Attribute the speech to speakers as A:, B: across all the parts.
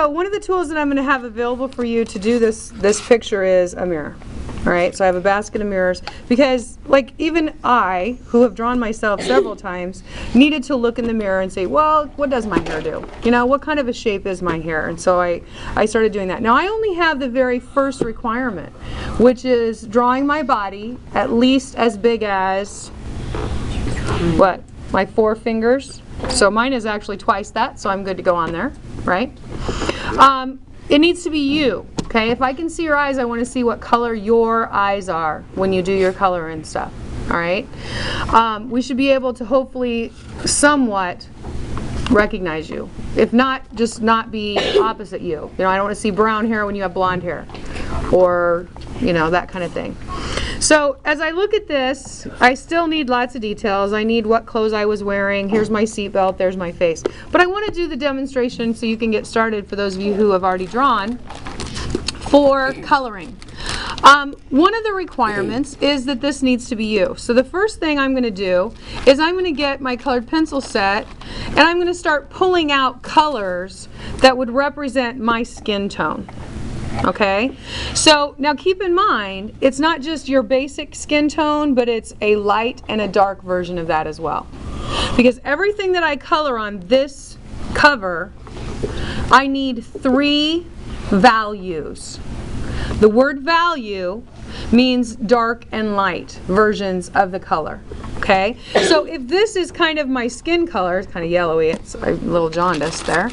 A: So one of the tools that I'm going to have available for you to do this picture is a mirror. All right, so I have a basket of mirrors because, like, even I, who have drawn myself several times, needed to look in the mirror and say, well, what does my hair do? You know, what kind of a shape is my hair? And so I started doing that. Now, I only have the very first requirement, which is drawing my body at least as big as, what, my 4 fingers? So mine is actually twice that, so I'm good to go on there, right? It needs to be you. Okay, if I can see your eyes, I want to see what color your eyes are when you do your color and stuff. All right, we should be able to hopefully somewhat recognize you. If not, just not be opposite you. You know, I don't want to see brown hair when you have blonde hair, or you know, that kind of thing. So as I look at this, I still need lots of details. I need what clothes I was wearing. Here's my seatbelt. There's my face. But I want to do the demonstration so you can get started for those of you who have already drawn. For coloring. One of the requirements is that this needs to be you. So the first thing I'm going to do is I'm going to get my colored pencil set and I'm going to start pulling out colors that would represent my skin tone. Okay? So now keep in mind, it's not just your basic skin tone, but it's a light and a dark version of that as well. Because everything that I color on this cover, I need 3 values. The word value means dark and light versions of the color. Okay, so if this is kind of my skin color, it's kind of yellowy, it's a little jaundiced there,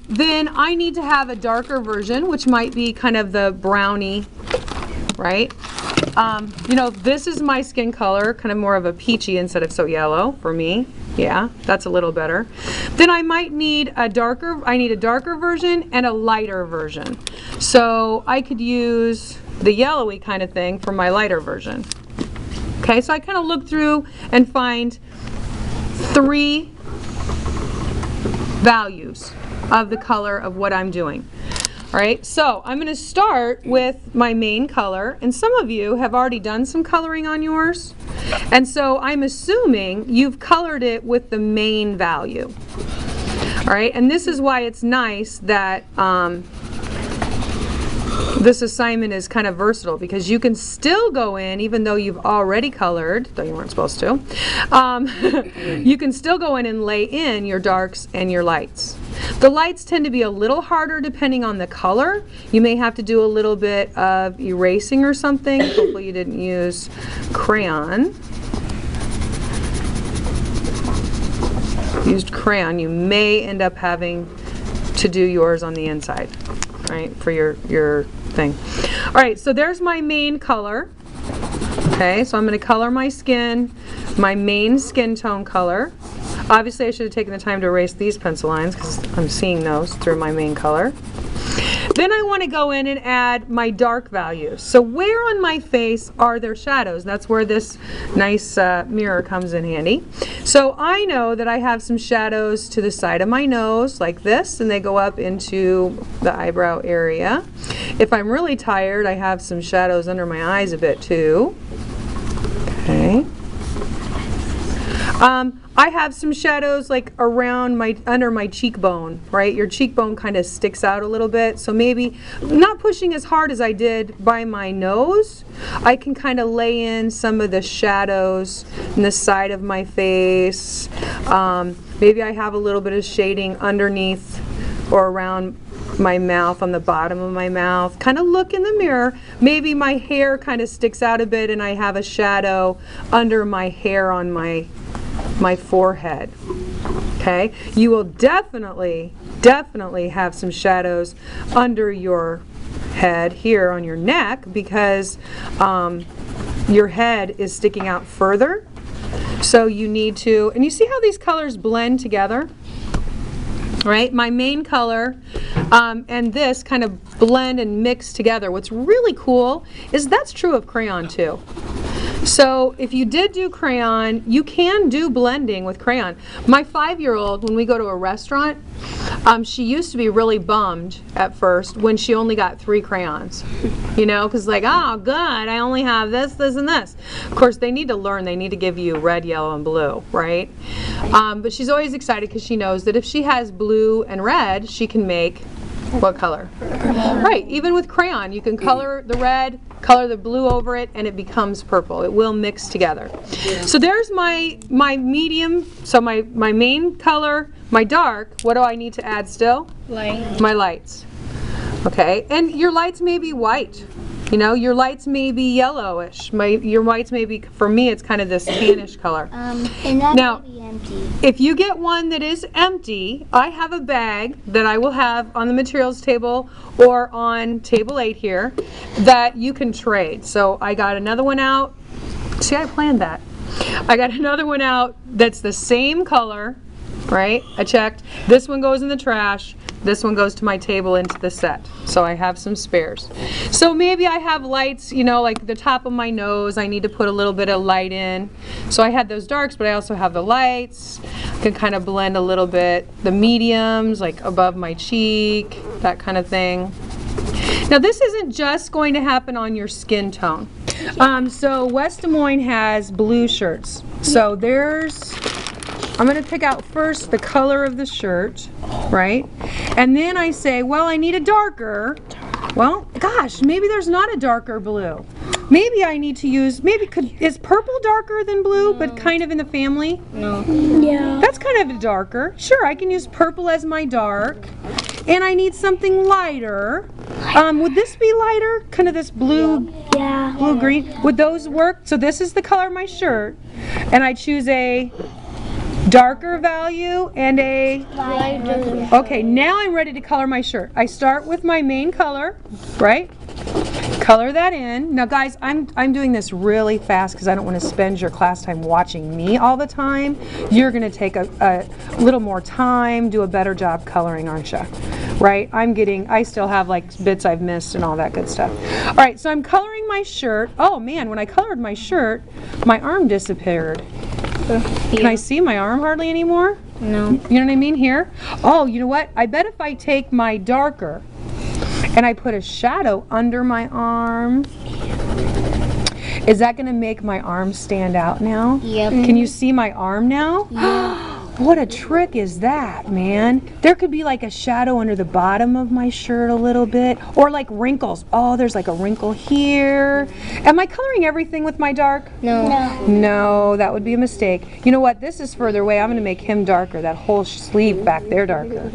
A: then I need to have a darker version, which might be kind of the brownie, right? You know, this is my skin color, kind of more of a peachy instead of so yellow for me. Yeah, that's a little better. Then I might need a darker version and a lighter version. So I could use the yellowy kind of thing for my lighter version. Okay, so I kind of look through and find 3 values of the color of what I'm doing. All right, so I'm going to start with my main color, and some of you have already done some coloring on yours, and so I'm assuming you've colored it with the main value. All right, and this is why it's nice that this assignment is kind of versatile, because you can still go in, even though you've already colored, though you weren't supposed to, you can still go in and lay in your darks and your lights. The lights tend to be a little harder depending on the color. You may have to do a little bit of erasing or something. Hopefully you didn't use crayon. Used crayon, you may end up having to do yours on the inside, right, for your thing. All right, so there's my main color. Okay, so I'm going to color my skin, my main skin tone color. Obviously I should have taken the time to erase these pencil lines because I'm seeing those through my main color. Then I want to go in and add my dark values. So where on my face are there shadows? That's where this nice mirror comes in handy. So I know that I have some shadows to the side of my nose like this, and they go up into the eyebrow area. If I'm really tired, I have some shadows under my eyes a bit too. Okay. I have some shadows like around under my cheekbone, right? Your cheekbone kind of sticks out a little bit, so maybe not pushing as hard as I did by my nose, I can kind of lay in some of the shadows in the side of my face. Maybe I have a little bit of shading underneath or around my mouth, on the bottom of my mouth. Kind of look in the mirror. Maybe my hair kind of sticks out a bit and I have a shadow under my hair on my forehead. Okay, you will definitely have some shadows under your head here on your neck because your head is sticking out further, so you need to, and you see how these colors blend together, right? My main color and this kind of blend and mix together. What's really cool is that's true of crayon too. So if you did do crayon, you can do blending with crayon. My 5-year-old, when we go to a restaurant, she used to be really bummed at first when she only got 3 crayons. You know, because like, oh, good, I only have this, this, and this. Of course, they need to learn. They need to give you red, yellow, and blue, right? But she's always excited because she knows that if she has blue and red, she can make What color? Right, even with crayon, you can color the red, color the blue over it, and it becomes purple. It will mix together. So there's my medium, so my main color, my dark. What do I need to add still?
B: Light.
A: My lights. Okay, and your lights may be white. You know, your lights may be yellowish. Your whites may be, for me, it's kind of this tannish color.
B: And that
A: Now,
B: may be empty.
A: if you get one that is empty, I have a bag that I will have on the materials table or on table 8 here that you can trade. So I got another one out. See, I planned that. I got another one out that's the same color, right? I checked. This one goes in the trash. This one goes to my table into the set. So I have some spares. So maybe I have lights, you know, like the top of my nose, I need to put a little bit of light in. So I had those darks, but I also have the lights. I can kind of blend a little bit. The mediums, like above my cheek, that kind of thing. Now this isn't just going to happen on your skin tone. So West Des Moines has blue shirts. So I'm going to pick out first the color of the shirt, right? And then I say, well, I need a darker. Well, gosh, maybe there's not a darker blue. Maybe I need to use, is purple darker than blue, but kind of in the family?
B: No. Yeah.
A: That's kind of darker. Sure, I can use purple as my dark. And I need something lighter. Would this be lighter? Kind of this blue, blue green. Would those work? So this is the color of my shirt. And I choose a darker value and a
B: Lighter.
A: okay, now I'm ready to color my shirt. I start with my main color, right? Color that in. Now guys, I'm doing this really fast because I don't want to spend your class time watching me all the time. You're going to take a little more time, do a better job coloring, aren't you? Right? I still have like bits I've missed and all that good stuff. All right, so I'm coloring my shirt. Oh man, when I colored my shirt, my arm disappeared. Can I see my arm hardly anymore?
B: No.
A: You know what I mean here? Oh, you know what? I bet if I take my darker and I put a shadow under my arm, is that going to make my arm stand out now?
B: Yep.
A: Can you see my arm now?
B: Yeah.
A: What a trick is that, man? There could be like a shadow under the bottom of my shirt a little bit, or like wrinkles. Oh, there's like a wrinkle here. Am I coloring everything with my dark?
B: No.
A: No, that would be a mistake. You know what? This is further away. I'm going to make him darker. That whole sleeve back there darker.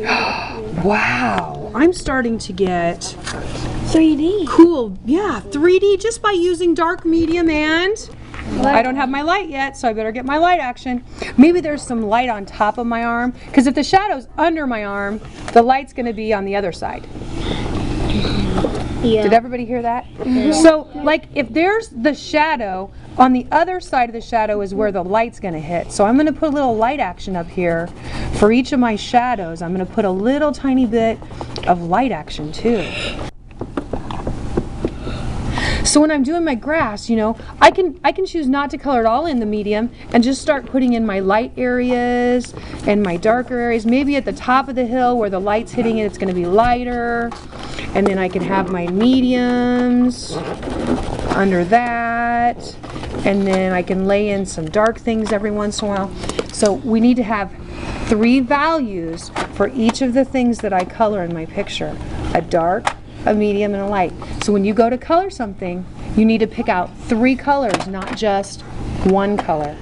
A: Wow. I'm starting to get
B: 3D.
A: cool. Yeah, 3D just by using dark, medium, and I don't have my light yet, so I better get my light action. Maybe there's some light on top of my arm, because if the shadow's under my arm, the light's going to be on the other side.
B: Yeah.
A: Did everybody hear that? So, like, if there's the shadow, on the other side of the shadow is where the light's going to hit. So I'm going to put a little light action up here. For each of my shadows, I'm going to put a little tiny bit of light action too. So when I'm doing my grass, you know, I can choose not to color it all in the medium and just start putting in my light areas and my darker areas. Maybe at the top of the hill where the light's hitting it, it's going to be lighter. And then I can have my mediums under that. And then I can lay in some dark things every once in a while. So we need to have 3 values for each of the things that I color in my picture. A dark, a medium, and a light. So when you go to color something, you need to pick out 3 colors, not just 1 color.